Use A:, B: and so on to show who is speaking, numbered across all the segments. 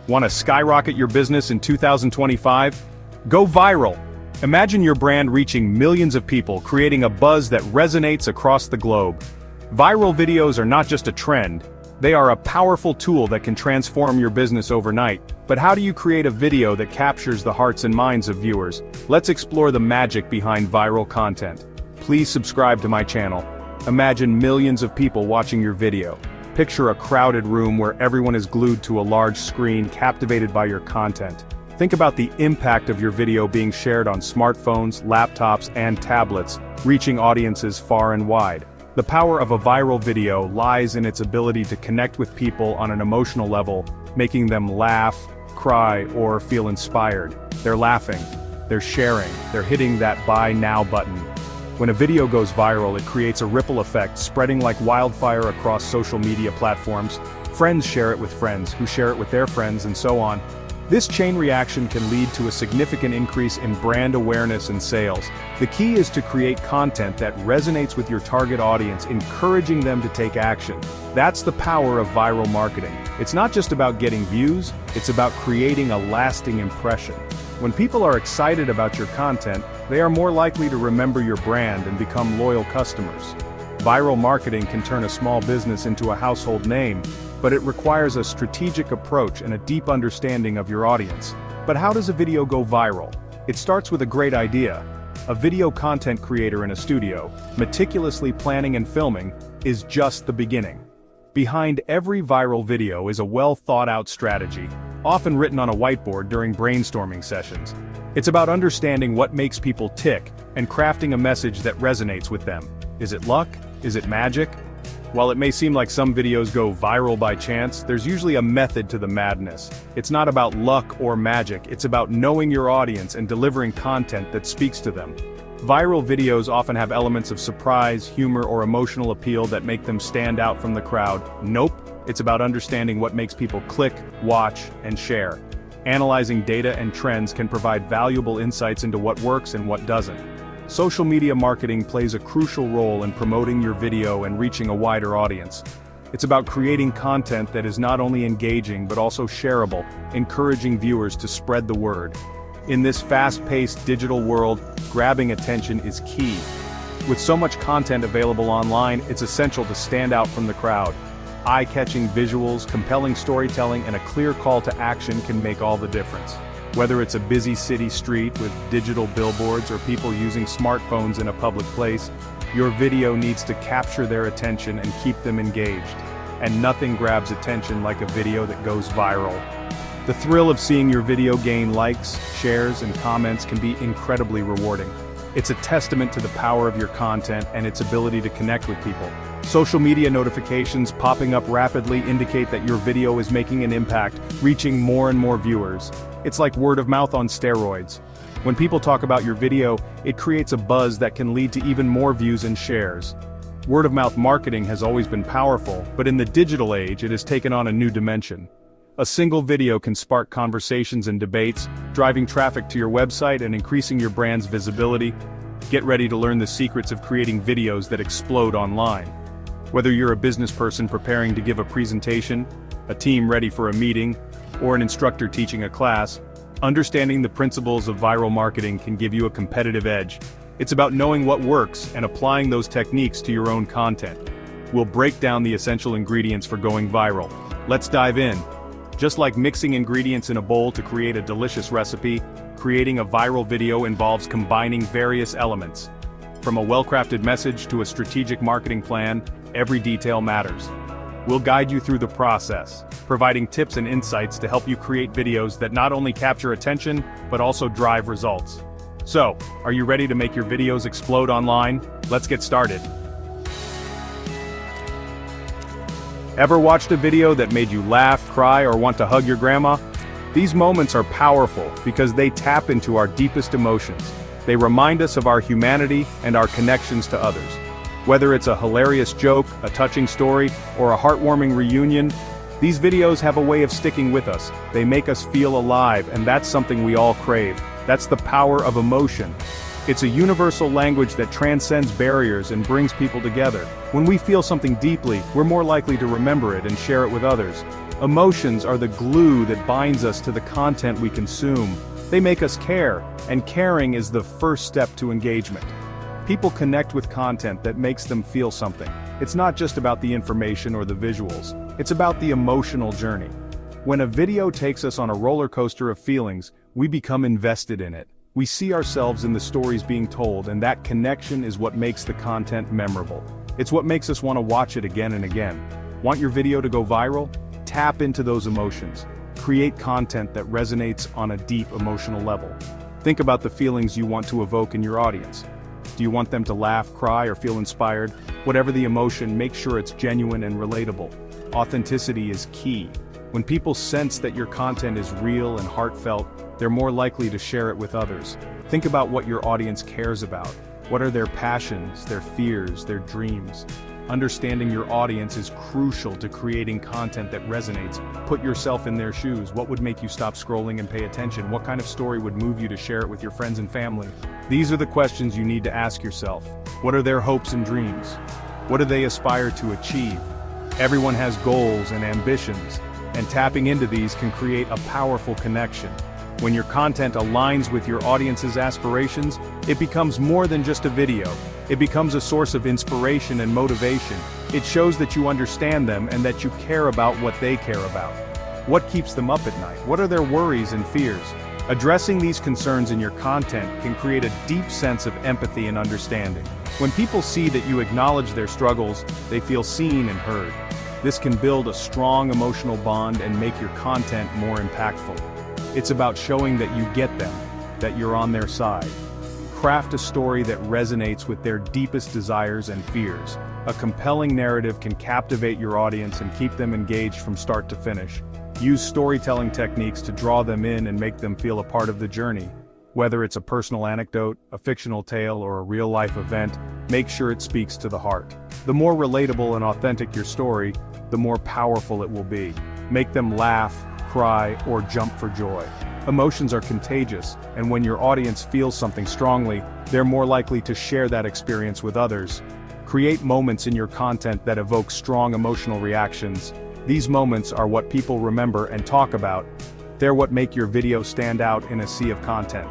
A: Want to skyrocket your business in 2025? Go viral! Imagine your brand reaching millions of people, creating a buzz that resonates across the globe. Viral videos are not just a trend, they are a powerful tool that can transform your business overnight. But how do you create a video that captures the hearts and minds of viewers? Let's explore the magic behind viral content. Please subscribe to my channel. Imagine millions of people watching your video. Picture a crowded room where everyone is glued to a large screen, captivated by your content. Think about the impact of your video being shared on smartphones, laptops, and tablets, reaching audiences far and wide. The power of a viral video lies in its ability to connect with people on an emotional level, making them laugh, cry, or feel inspired. They're laughing, they're sharing, they're hitting that buy now button. When a video goes viral, it creates a ripple effect, spreading like wildfire across social media platforms. Friends share it with friends, who share it with their friends, and so on. This chain reaction can lead to a significant increase in brand awareness and sales. The key is to create content that resonates with your target audience, encouraging them to take action. That's the power of viral marketing. It's not just about getting views, it's about creating a lasting impression. When people are excited about your content, they are more likely to remember your brand and become loyal customers. Viral marketing can turn a small business into a household name, but it requires a strategic approach and a deep understanding of your audience. But how does a video go viral? It starts with a great idea. A video content creator in a studio, meticulously planning and filming, is just the beginning. Behind every viral video is a well-thought-out strategy, often written on a whiteboard during brainstorming sessions. It's about understanding what makes people tick and crafting a message that resonates with them. Is it luck? Is it magic? While it may seem like some videos go viral by chance, there's usually a method to the madness. It's not about luck or magic, it's about knowing your audience and delivering content that speaks to them. Viral videos often have elements of surprise, humor, or emotional appeal that make them stand out from the crowd. Nope, it's about understanding what makes people click, watch, and share. Analyzing data and trends can provide valuable insights into what works and what doesn't. Social media marketing plays a crucial role in promoting your video and reaching a wider audience. It's about creating content that is not only engaging but also shareable, encouraging viewers to spread the word. In this fast-paced digital world, grabbing attention is key. With so much content available online, it's essential to stand out from the crowd. Eye-catching visuals, compelling storytelling, and a clear call to action can make all the difference. Whether it's a busy city street with digital billboards or people using smartphones in a public place, your video needs to capture their attention and keep them engaged. And nothing grabs attention like a video that goes viral. The thrill of seeing your video gain likes, shares, and comments can be incredibly rewarding. It's a testament to the power of your content and its ability to connect with people. Social media notifications popping up rapidly indicate that your video is making an impact, reaching more and more viewers. It's like word of mouth on steroids. When people talk about your video, it creates a buzz that can lead to even more views and shares. Word of mouth marketing has always been powerful, but in the digital age it has taken on a new dimension. A single video can spark conversations and debates, driving traffic to your website and increasing your brand's visibility. Get ready to learn the secrets of creating videos that explode online. Whether you're a business person preparing to give a presentation, a team ready for a meeting, or an instructor teaching a class, understanding the principles of viral marketing can give you a competitive edge. It's about knowing what works and applying those techniques to your own content. We'll break down the essential ingredients for going viral. Let's dive in. Just like mixing ingredients in a bowl to create a delicious recipe, creating a viral video involves combining various elements. From a well-crafted message to a strategic marketing plan, every detail matters. We'll guide you through the process, providing tips and insights to help you create videos that not only capture attention, but also drive results. So, are you ready to make your videos explode online? Let's get started. Ever watched a video that made you laugh, cry, or want to hug your grandma? These moments are powerful because they tap into our deepest emotions. They remind us of our humanity and our connections to others. Whether it's a hilarious joke, a touching story, or a heartwarming reunion, these videos have a way of sticking with us. They make us feel alive, and that's something we all crave. That's the power of emotion. It's a universal language that transcends barriers and brings people together. When we feel something deeply, we're more likely to remember it and share it with others. Emotions are the glue that binds us to the content we consume. They make us care, and caring is the first step to engagement. People connect with content that makes them feel something. It's not just about the information or the visuals, it's about the emotional journey. When a video takes us on a roller coaster of feelings, we become invested in it. We see ourselves in the stories being told, and that connection is what makes the content memorable. It's what makes us want to watch it again and again. Want your video to go viral? Tap into those emotions. Create content that resonates on a deep emotional level. Think about the feelings you want to evoke in your audience. Do you want them to laugh, cry, or feel inspired? Whatever the emotion, make sure it's genuine and relatable. Authenticity is key. When people sense that your content is real and heartfelt, they're more likely to share it with others. Think about what your audience cares about. What are their passions, their fears, their dreams? Understanding your audience is crucial to creating content that resonates. Put yourself in their shoes. What would make you stop scrolling and pay attention? What kind of story would move you to share it with your friends and family? These are the questions you need to ask yourself. What are their hopes and dreams? What do they aspire to achieve? Everyone has goals and ambitions, and tapping into these can create a powerful connection. When your content aligns with your audience's aspirations, it becomes more than just a video. It becomes a source of inspiration and motivation. It shows that you understand them and that you care about what they care about. What keeps them up at night? What are their worries and fears? Addressing these concerns in your content can create a deep sense of empathy and understanding. When people see that you acknowledge their struggles, they feel seen and heard. This can build a strong emotional bond and make your content more impactful. It's about showing that you get them, that you're on their side. Craft a story that resonates with their deepest desires and fears. A compelling narrative can captivate your audience and keep them engaged from start to finish. Use storytelling techniques to draw them in and make them feel a part of the journey. Whether it's a personal anecdote, a fictional tale, or a real-life event, make sure it speaks to the heart. The more relatable and authentic your story, the more powerful it will be. Make them laugh, cry, or jump for joy. Emotions are contagious, and when your audience feels something strongly, they're more likely to share that experience with others. Create moments in your content that evoke strong emotional reactions. These moments are what people remember and talk about. They're what make your video stand out in a sea of content.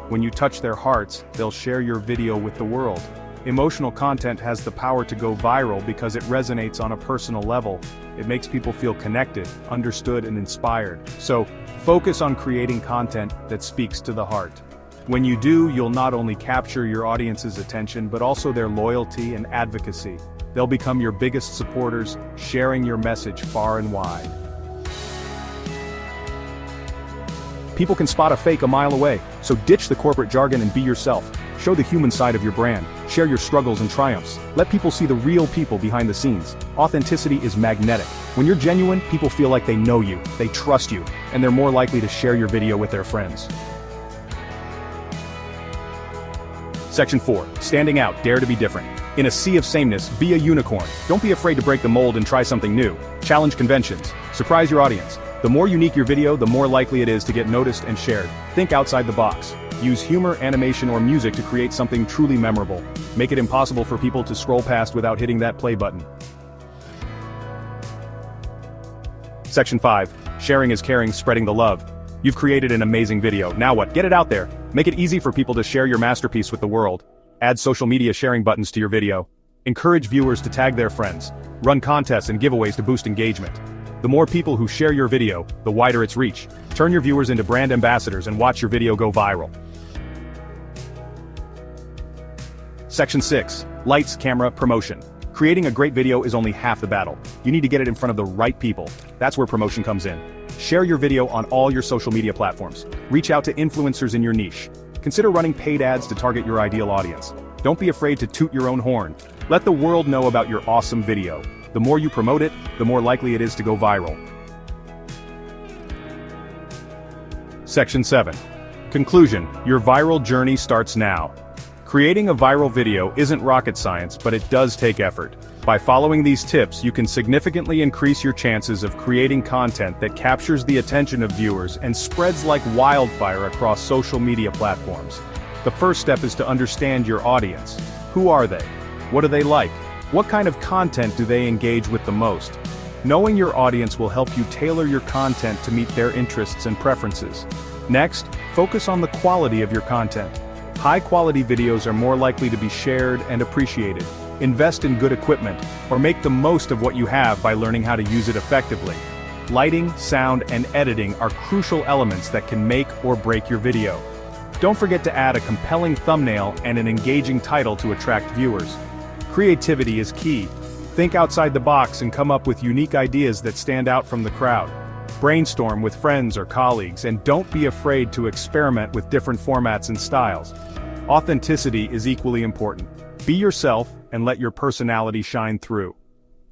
A: When you touch their hearts, they'll share your video with the world. Emotional content has the power to go viral because it resonates on a personal level. It makes people feel connected, understood, and inspired. So, focus on creating content that speaks to the heart. When you do, you'll not only capture your audience's attention but also their loyalty and advocacy. They'll become your biggest supporters, sharing your message far and wide. People can spot a fake a mile away, so ditch the corporate jargon and be yourself. Show the human side of your brand. Share your struggles and triumphs. Let people see the real people behind the scenes. Authenticity is magnetic. When you're genuine, people feel like they know you, they trust you, and they're more likely to share your video with their friends. Section 4. Standing out, dare to be different. In a sea of sameness, be a unicorn. Don't be afraid to break the mold and try something new. Challenge conventions. Surprise your audience. The more unique your video, the more likely it is to get noticed and shared. Think outside the box. Use humor, animation, or music to create something truly memorable. Make it impossible for people to scroll past without hitting that play button. Section 5. Sharing is caring, spreading the love. You've created an amazing video. Now what? Get it out there. Make it easy for people to share your masterpiece with the world. Add social media sharing buttons to your video. Encourage viewers to tag their friends. Run contests and giveaways to boost engagement. The more people who share your video, the wider its reach. Turn your viewers into brand ambassadors and watch your video go viral. Section 6. Lights, camera, promotion. Creating a great video is only half the battle. You need to get it in front of the right people. That's where promotion comes in. Share your video on all your social media platforms. Reach out to influencers in your niche. Consider running paid ads to target your ideal audience. Don't be afraid to toot your own horn. Let the world know about your awesome video. The more you promote it, the more likely it is to go viral. Section 7. Conclusion. Your viral journey starts now. Creating a viral video isn't rocket science, but it does take effort. By following these tips, you can significantly increase your chances of creating content that captures the attention of viewers and spreads like wildfire across social media platforms. The first step is to understand your audience. Who are they? What do they like? What kind of content do they engage with the most? Knowing your audience will help you tailor your content to meet their interests and preferences. Next, focus on the quality of your content. High-quality videos are more likely to be shared and appreciated. Invest in good equipment, or make the most of what you have by learning how to use it effectively. Lighting, sound, and editing are crucial elements that can make or break your video. Don't forget to add a compelling thumbnail and an engaging title to attract viewers. Creativity is key. Think outside the box and come up with unique ideas that stand out from the crowd. Brainstorm with friends or colleagues, and don't be afraid to experiment with different formats and styles. Authenticity is equally important. Be yourself and let your personality shine through.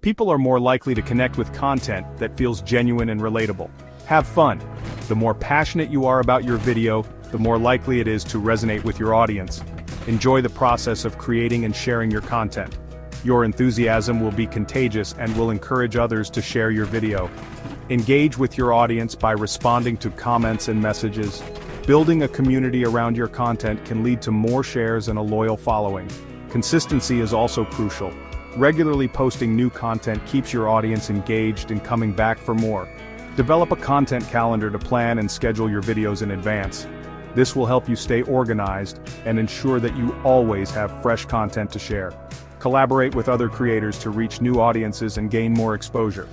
A: People are more likely to connect with content that feels genuine and relatable. Have fun. The more passionate you are about your video, the more likely it is to resonate with your audience. Enjoy the process of creating and sharing your content. Your enthusiasm will be contagious and will encourage others to share your video. Engage with your audience by responding to comments and messages. Building a community around your content can lead to more shares and a loyal following. Consistency is also crucial. Regularly posting new content keeps your audience engaged and coming back for more. Develop a content calendar to plan and schedule your videos in advance. This will help you stay organized and ensure that you always have fresh content to share. Collaborate with other creators to reach new audiences and gain more exposure.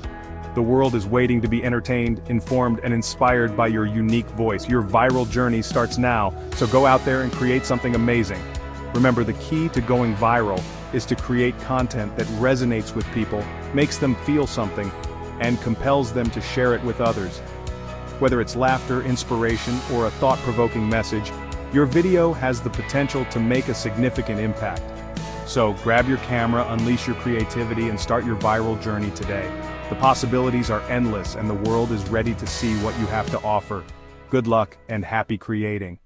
A: The world is waiting to be entertained, informed, and inspired by your unique voice. Your viral journey starts now, so go out there and create something amazing. Remember, the key to going viral is to create content that resonates with people, makes them feel something, and compels them to share it with others. Whether it's laughter, inspiration, or a thought-provoking message, your video has the potential to make a significant impact. So grab your camera, unleash your creativity, and start your viral journey today. The possibilities are endless, and the world is ready to see what you have to offer. Good luck and happy creating.